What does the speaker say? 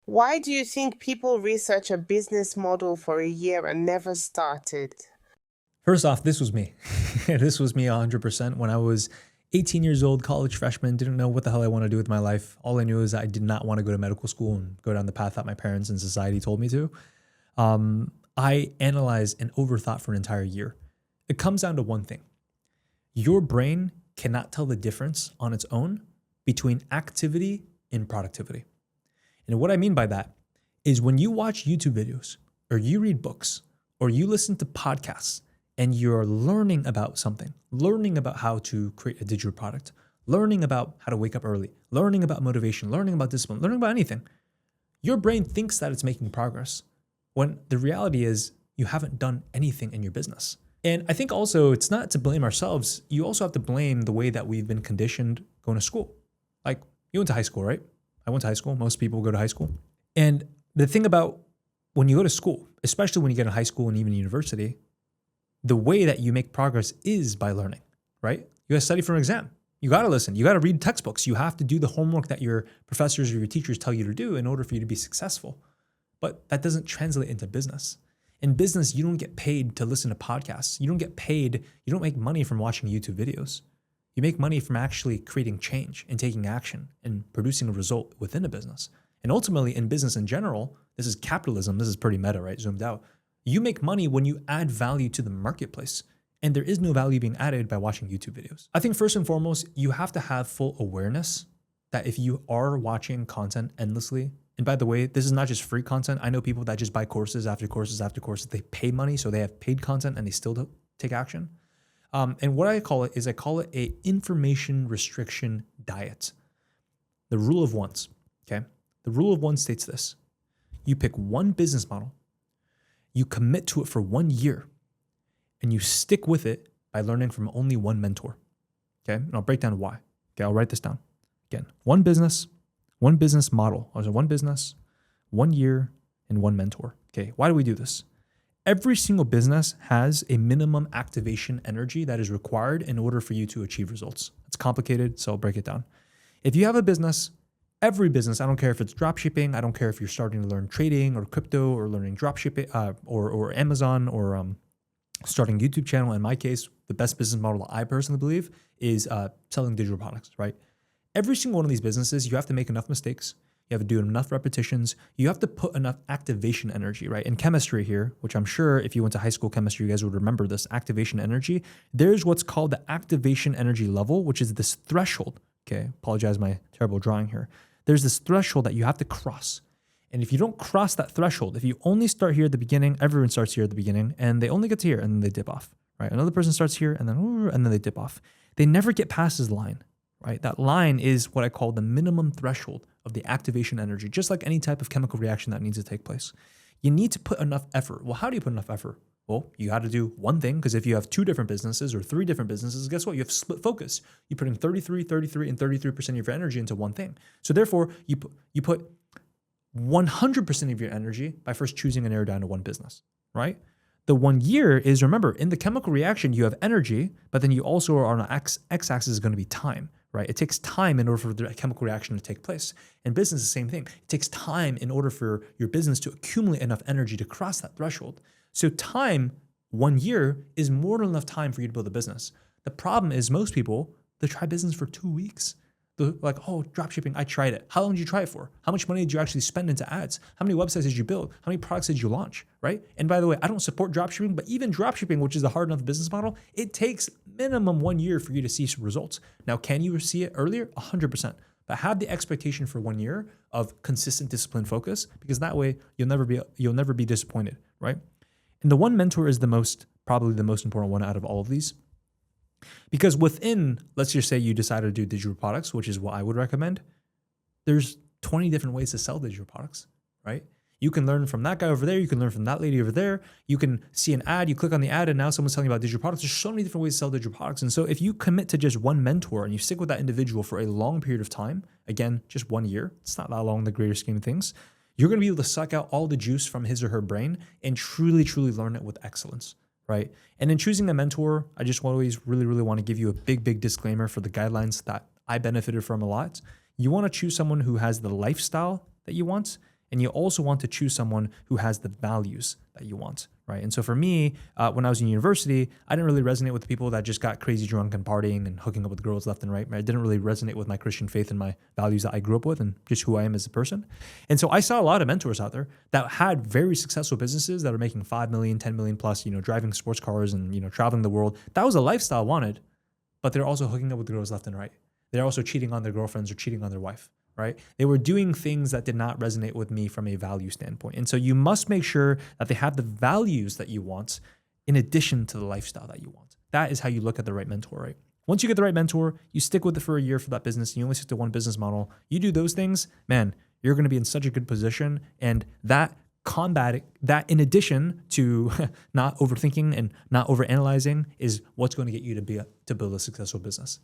Why do you think people research a business model for a year and never started? First off, this was me. This was me 100% when I was 18 years old, college freshman, didn't know what the hell I want to do with my life. All I knew is I did not want to go to medical school and go down the path that my parents and society told me to. I analyzed and overthought for an entire year. It comes down to one thing. Your brain cannot tell the difference on its own between activity and productivity. And what I mean by that is when you watch YouTube videos or you read books or you listen to podcasts and you're learning about something, learning about how to create a digital product, learning about how to wake up early, learning about motivation, learning about discipline, learning about anything, your brain thinks that it's making progress when the reality is you haven't done anything in your business. And I think also it's not to blame ourselves. You also have to blame the way that we've been conditioned going to school. Like you went to high school, right? I went to high school. Most people go to high school. And the thing about when you go to school, especially when you get in high school and even university, the way that you make progress is by learning, right? You gotta study for an exam. You gotta listen. You gotta read textbooks. You have to do the homework that your professors or your teachers tell you to do in order for you to be successful. But that doesn't translate into business. In business, you don't get paid to listen to podcasts. You don't get paid, you don't make money from watching YouTube videos. You make money from actually creating change and taking action and producing a result within a business. And ultimately, in business in general, this is capitalism. This is pretty meta, right? Zoomed out. You make money when you add value to the marketplace. And there is no value being added by watching YouTube videos. I think first and foremost, you have to have full awareness that if you are watching content endlessly, and by the way, this is not just free content. I know people that just buy courses after courses after courses. They pay money, so they have paid content and they still don't take action. And what I call it is I call it a information restriction diet. The rule of ones, okay? The rule of one states this. You pick one business model, you commit to it for 1 year, and you stick with it by learning from only one mentor, okay? And I'll break down why. Okay, I'll write this down. Again, one business model, or one business, 1 year, and one mentor. Okay, why do we do this? Every single business has a minimum activation energy that is required in order for you to achieve results. It's complicated, so I'll break it down. If you have a business, every business, I don't care if it's drop shipping, I don't care if you're starting to learn trading or crypto or learning drop shipping or Amazon or starting a YouTube channel. In my case, the best business model I personally believe is selling digital products, right? Every single one of these businesses, you have to make enough mistakes. You have to do enough repetitions. You have to put enough activation energy, right? In chemistry here, which I'm sure if you went to high school chemistry, you guys would remember this activation energy. There's what's called the activation energy level, which is this threshold. Okay, apologize my terrible drawing here. There's this threshold that you have to cross. And if you don't cross that threshold, if you only start here at the beginning, everyone starts here at the beginning, and they only get to here and then they dip off, right? Another person starts here and then they dip off. They never get past this line, right? That line is what I call the minimum threshold of the activation energy, just like any type of chemical reaction that needs to take place. You need to put enough effort. Well, how do you put enough effort? Well, you got to do one thing, because if you have two different businesses or three different businesses, guess what? You have split focus. You're putting 33, 33, and 33% of your energy into one thing. So therefore, you put 100% of your energy by first choosing and narrow down to one business, right? The 1 year is, remember, in the chemical reaction, you have energy, but then you also are on an x-axis is going to be time, right? It takes time in order for the chemical reaction to take place. In business, the same thing. It takes time in order for your business to accumulate enough energy to cross that threshold. So time, 1 year, is more than enough time for you to build a business. The problem is most people, they try business for 2 weeks. They're like, oh, dropshipping, I tried it. How long did you try it for? How much money did you actually spend into ads? How many websites did you build? How many products did you launch, right? And by the way, I don't support dropshipping, but even dropshipping, which is a hard enough business model, it takes minimum 1 year for you to see some results. Now, can you see it earlier? 100%. But have the expectation for 1 year of consistent discipline focus, because that way you'll never be disappointed, right? And the one mentor is probably the most important one out of all of these. Because within, let's just say you decide to do digital products, which is what I would recommend, there's 20 different ways to sell digital products, right? You can learn from that guy over there. You can learn from that lady over there. You can see an ad, you click on the ad, and now someone's telling you about digital products. There's so many different ways to sell digital products. And so if you commit to just one mentor and you stick with that individual for a long period of time, again, just 1 year, it's not that long in the greater scheme of things, you're going to be able to suck out all the juice from his or her brain and truly, truly learn it with excellence, right? And in choosing a mentor, I just always really, really want to give you a big, big disclaimer for the guidelines that I benefited from a lot. You want to choose someone who has the lifestyle that you want And you also want to choose someone who has the values that you want, right? And so for me, when I was in university, I didn't really resonate with the people that just got crazy drunk and partying and hooking up with girls left and right. I didn't really resonate with my Christian faith and my values that I grew up with and just who I am as a person. And so I saw a lot of mentors out there that had very successful businesses that are making 5 million, 10 million plus, driving sports cars and, traveling the world. That was a lifestyle I wanted, but they're also hooking up with girls left and right. They're also cheating on their girlfriends or cheating on their wife. Right? They were doing things that did not resonate with me from a value standpoint. And so you must make sure that they have the values that you want in addition to the lifestyle that you want. That is how you look at the right mentor, right? Once you get the right mentor, you stick with it for a year for that business. You only stick to one business model. You do those things, man, you're going to be in such a good position. And that in addition to not overthinking and not overanalyzing is what's going to get you to build a successful business.